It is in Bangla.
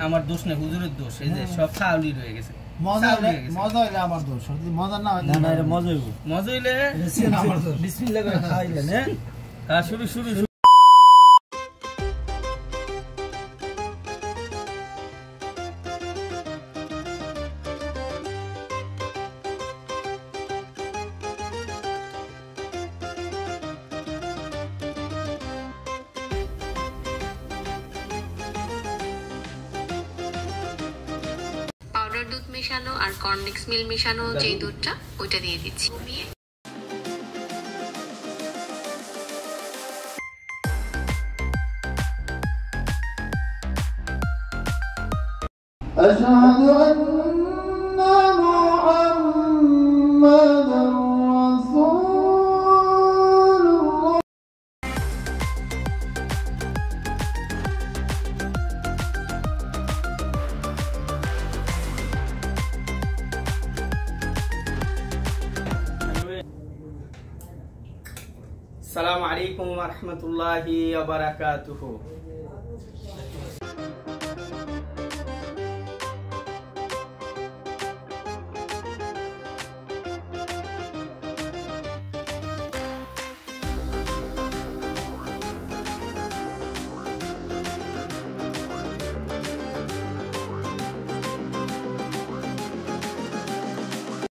আমার দোষ নেই, হুজুরের দোষ। এই যে সব ফাউলি রয়ে গেছে। মজা হইলে আমার দোষ, মজা না হইলে না এটা মজা হইব। মজা হইলে বিসমিল্লাহ করে খাইলেন। হ্যাঁ শুরু শুরু। পাউডার দুধ মেশানো আর কর্নফ্লেক্স মিল মেশানো যে দুধটা ওইটা দিয়ে দিচ্ছি। أشهد أن محمدًا رسول الله. আসসালামু আলাইকুম ওয়া রাহমাতুল্লাহি ওয়া বারাকাতুহু।